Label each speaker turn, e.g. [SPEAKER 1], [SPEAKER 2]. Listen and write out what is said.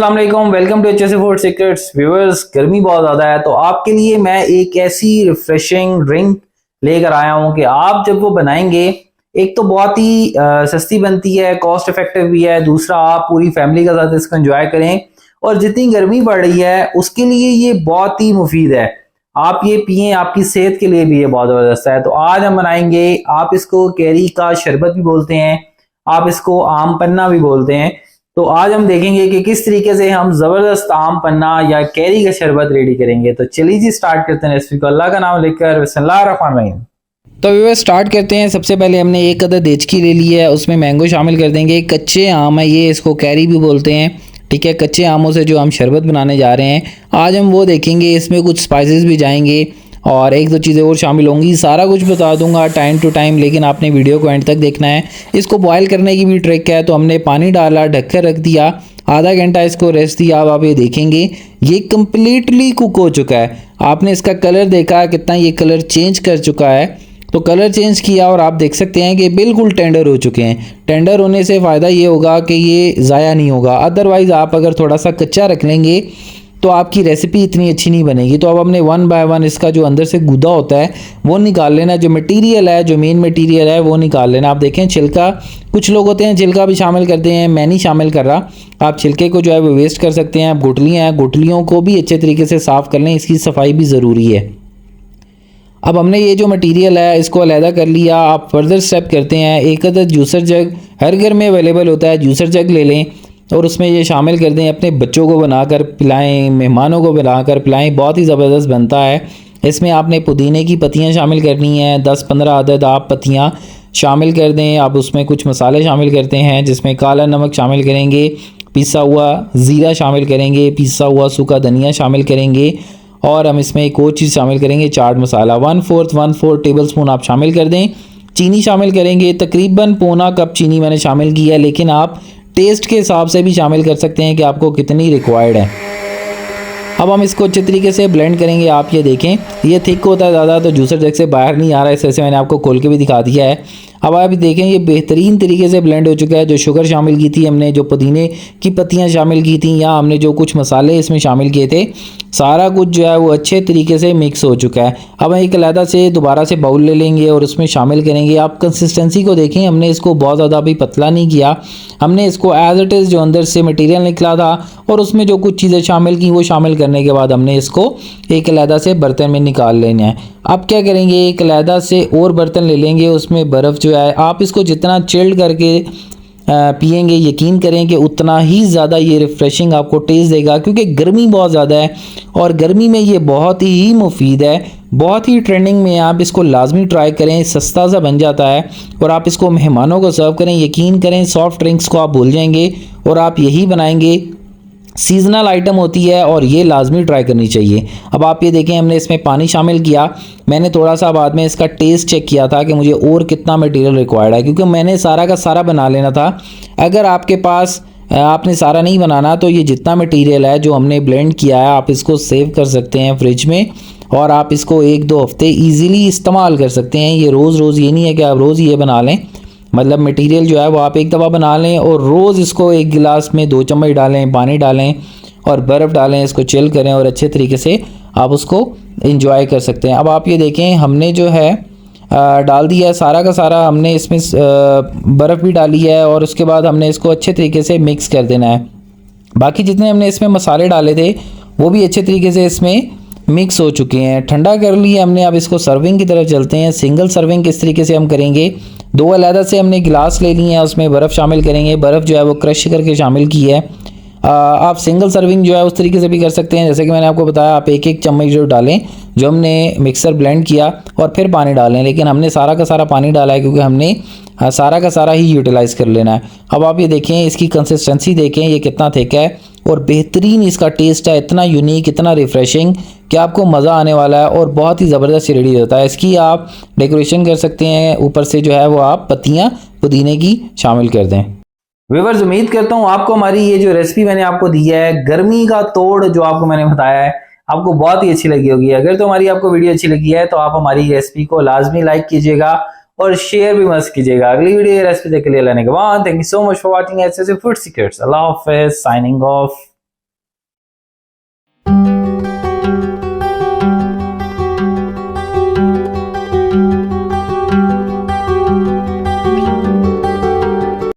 [SPEAKER 1] अस्सलाम वालेकुम, welcome to HSA food secrets. Viewers, गर्मी बहुत ज़्यादा है तो आपके लिए मैं एक ऐसी रिफ्रेशिंग ड्रिंक लेकर आया हूँ कि आप जब वो बनाएंगे, एक तो बहुत ही सस्ती बनती है, कॉस्ट इफेक्टिव भी है, दूसरा आप पूरी फैमिली के साथ इसको एंजॉय करें और जितनी गर्मी बढ़ रही है उसके लिए ये बहुत ही मुफीद है। आप ये पिएं, आपकी सेहत के लिए भी ये बहुत ज़बरदस्त है। तो आज हम बनाएंगे, आप इसको कैरी का शरबत भी बोलते हैं, आप इसको आम पन्ना भी बोलते हैं। तो आज हम देखेंगे कि किस तरीके से हम जबरदस्त आम पन्ना या कैरी का शरबत रेडी करेंगे। तो चलिए जी स्टार्ट करते हैं रेसिपी को अल्लाह का नाम लेकर। बिस्मिल्लाहिर्रहमानिर्रहीम।
[SPEAKER 2] तो व्यूअर्स स्टार्ट करते हैं। सबसे पहले हमने एक अदद देचकी ले ली है, उसमें मैंगो शामिल कर देंगे। कच्चे आम है ये, इसको कैरी भी बोलते हैं, ठीक है। कच्चे आमों से जो हम शरबत बनाने जा रहे हैं आज हम वो देखेंगे। इसमें कुछ स्पाइसेस भी जाएंगे और एक दो चीज़ें और शामिल होंगी। सारा कुछ बता दूंगा टाइम टू टाइम, लेकिन आपने वीडियो को एंड तक देखना है। इसको बॉयल करने की भी ट्रिक है। तो हमने पानी डाला, ढककर रख दिया, आधा घंटा इसको रेस्ट दिया। अब आप ये देखेंगे ये कम्प्लीटली कुक हो चुका है। आपने इसका कलर देखा कितना ये कलर चेंज कर चुका है। तो कलर चेंज किया और आप देख सकते हैं कि बिल्कुल टेंडर हो चुके हैं। टेंडर होने से फ़ायदा ये होगा कि ये ज़ाया नहीं होगा। अदरवाइज़ आप अगर थोड़ा सा कच्चा रख लेंगे तो आपकी रेसिपी इतनी अच्छी नहीं बनेगी। तो अब हमने वन बाय वन इसका जो अंदर से गुदा होता है वो निकाल लेना। जो मटेरियल है, जो मेन मटेरियल है वो निकाल लेना। आप देखें छिलका, कुछ लोग होते हैं छिलका भी शामिल करते हैं, मैं नहीं शामिल कर रहा। आप छिलके को जो है वो वेस्ट कर सकते हैं। आप गुठलियाँ हैं, गुठलियों को भी अच्छे तरीके से साफ़ कर लें, इसकी सफाई भी ज़रूरी है। अब हमने ये जो मटेरियल है इसको अलहदा कर लिया। आप फर्दर स्टेप करते हैं। एक अदद जूसर जग हर घर में अवेलेबल होता है, जूसर जग ले लें और उसमें ये शामिल कर दें। अपने बच्चों को बनाकर पिलाएं, मेहमानों को बनाकर पिलाएं, बहुत ही ज़बरदस्त बनता है। इसमें आपने पुदीने की पत्तियां शामिल करनी हैं, 10-15 अदद आप पत्तियां शामिल कर दें। आप उसमें कुछ मसाले शामिल करते हैं जिसमें काला नमक शामिल करेंगे, पिसा हुआ ज़ीरा शामिल करेंगे, पिसा हुआ सूखा धनिया शामिल करेंगे और हम इसमें एक और चीज़ शामिल करेंगे, चाट मसाला 1/4 टेबल स्पून आप शामिल कर दें। चीनी शामिल करेंगे, तकरीबन पौना कप चीनी मैंने शामिल की है, लेकिन आप टेस्ट के हिसाब से भी शामिल कर सकते हैं कि आपको कितनी रिक्वायर्ड है। अब हम इसको अच्छे तरीके से ब्लेंड करेंगे। आप ये देखें ये थिक होता है ज़्यादा तो जूसर जग से बाहर नहीं आ रहा है, इस तरह से मैंने आपको खोल के भी दिखा दिया है। अब आप देखें ये बेहतरीन तरीके से ब्लेंड हो चुका है। जो शुगर शामिल की थी हमने, जो पुदीने की पत्तियां शामिल की थी या हमने जो कुछ मसाले इसमें शामिल किए थे, सारा कुछ जो है वो अच्छे तरीके से मिक्स हो चुका है। अब एक अलहदा से दोबारा से बाउल ले लेंगे और उसमें शामिल करेंगे। आप कंसिस्टेंसी को देखें, हमने इसको बहुत ज़्यादा भी पतला नहीं किया, हमने इसको एज इट इज़ जो अंदर से मटेरियल निकला था और उसमें जो कुछ चीज़ें शामिल की वो शामिल करने के बाद हमने इसको एक अलहदा से बर्तन में निकाल लेना है। अब क्या करेंगे, एक अलहदा से और बर्तन ले लेंगे, उसमें बर्फ़ जो है आप इसको जितना चिल्ड करके पिएंगे यकीन करें कि उतना ही ज़्यादा ये रिफ़्रेशिंग आपको टेस्ट देगा, क्योंकि गर्मी बहुत ज़्यादा है और गर्मी में ये बहुत ही मुफीद है, बहुत ही ट्रेंडिंग में। आप इसको लाजमी ट्राई करें, सस्ता सा बन जाता है और आप इसको मेहमानों को सर्व करें, यकीन करें सॉफ्ट ड्रिंक्स को आप भूल जाएंगे और आप यही बनाएंगे। सीजनल आइटम होती है और ये लाजमी ट्राई करनी चाहिए। अब आप ये देखें हमने इसमें पानी शामिल किया। मैंने थोड़ा सा बाद में इसका टेस्ट चेक किया था कि मुझे और कितना मटेरियल रिक्वायर्ड है, क्योंकि मैंने सारा का सारा बना लेना था। अगर आपके पास आपने सारा नहीं बनाना तो ये जितना मटेरियल है जो हमने ब्लेंड किया है आप इसको सेव कर सकते हैं फ्रिज में और आप इसको 1-2 हफ्ते ईज़िली इस्तेमाल कर सकते हैं। ये रोज़ ये नहीं है कि आप रोज़ ये बना लें, मतलब मटेरियल जो है वो आप एक दफ़ा बना लें और रोज़ इसको एक गिलास में 2 चम्मच डालें, पानी डालें और बर्फ़ डालें, इसको चिल करें और अच्छे तरीके से आप उसको एंजॉय कर सकते हैं। अब आप ये देखें हमने जो है डाल दिया है सारा का सारा, हमने इसमें बर्फ़ भी डाली है और उसके बाद हमने इसको अच्छे तरीके से मिक्स कर देना है। बाकी जितने हमने इसमें मसाले डाले थे वो भी अच्छे तरीके से इसमें मिक्स हो चुके हैं। ठंडा कर लिया हमने, अब इसको सर्विंग की तरफ चलते हैं। सिंगल सर्विंग किस तरीके से हम करेंगे, 2 अलहदा से हमने गिलास ले लिए हैं, उसमें बर्फ़ शामिल करेंगे। बर्फ़ जो है वो क्रश करके शामिल की है। आप सिंगल सर्विंग जो है उस तरीके से भी कर सकते हैं, जैसे कि मैंने आपको बताया आप 1-1 चम्मच जो डालें जो हमने मिक्सर ब्लेंड किया और फिर पानी डालें, लेकिन हमने सारा का सारा पानी डाला है क्योंकि हमने सारा का सारा ही यूटिलाइज़ कर लेना है। अब आप ये देखें इसकी कंसिस्टेंसी देखें ये कितना थिक है और बेहतरीन इसका टेस्ट है, इतना यूनिक, इतना रिफ़्रेशिंग कि आपको मज़ा आने वाला है और बहुत ही ज़बरदस्त रेडी होता है। इसकी आप डेकोरेशन कर सकते हैं, ऊपर से जो है वो आप पत्तियाँ पुदीने की शामिल कर दें।
[SPEAKER 1] व्यूअर्स, उम्मीद करता हूँ आपको हमारी ये जो रेसिपी मैंने आपको दी है, गर्मी का तोड़ जो आपको मैंने बताया है, आपको बहुत ही अच्छी लगी होगी। अगर तो हमारी आपको वीडियो अच्छी लगी है तो आप हमारी रेसिपी को लाजमी लाइक कीजिएगा और शेयर भी मत कीजिएगा। अगली वीडियो रेसिपी देखने के लिए लाने के बाद thank you so much for watching HSA food secrets. अल्लाह हाफिज़, साइनिंग ऑफ।